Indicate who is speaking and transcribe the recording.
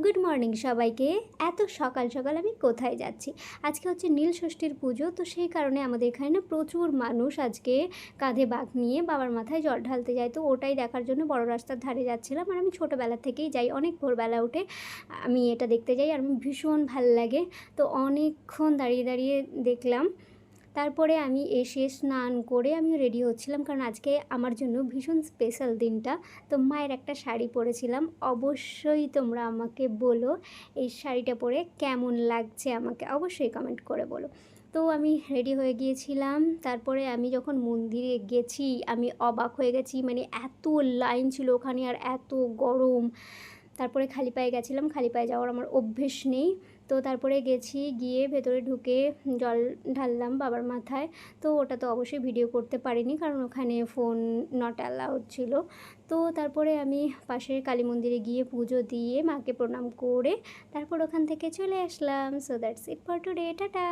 Speaker 1: Good morning সবাইকে। এত সকাল সকাল আমি কোথায় যাচ্ছি? আজকে হচ্ছে নীল ষষ্ঠীর পুজো, তো সেই কারণে আমাদের এখানে না প্রচুর মানুষ আজকে কাঁধে বাঁক নিয়ে বাবার মাথায় জল ঢালতে যায়। তো ওটাই দেখার জন্য বড় রাস্তার ধারে যাচ্ছিলাম। আর আমি ছোটোবেলা থেকেই যাই, অনেক ভোরবেলা উঠে আমি এটা দেখতে যাই আর আমার ভীষণ ভাল লাগে। তো অনেকক্ষণ দাঁড়িয়ে দাঁড়িয়ে দেখলাম। তারপরে আমি এসে স্নান করে আমি রেডি হচ্ছিলাম, কারণ আজকে আমার জন্য ভীষণ স্পেশাল দিনটা। তো মায়ের একটা শাড়ি পরেছিলাম। অবশ্যই তোমরা আমাকে বলো এই শাড়িটা পরে কেমন লাগছে, আমাকে অবশ্যই কমেন্ট করে বলো। তো আমি রেডি হয়ে গিয়েছিলাম। তারপরে আমি যখন মন্দিরে গেছি আমি অবাক হয়ে গেছি, মানে এত লাইন ছিল ওখানে আর এত গরম। তারপরে খালি পায়ে গেছিলাম, খালি পায়ে যাওয়ার আমার অভ্যেস নেই। তো তারপরে গেছি, গিয়ে ভেতরে ঢুকে জল ঢাললাম বাবার মাথায়। তো ওটা তো অবশ্যই ভিডিও করতে পারিনি, কারণ ওখানে ফোন নট অ্যালাউড ছিল। তো তারপরে আমি পাশের কালী মন্দিরে গিয়ে পুজো দিয়ে মাকে প্রণাম করে তারপর ওখান থেকে চলে আসলাম। So that's it for today, tata.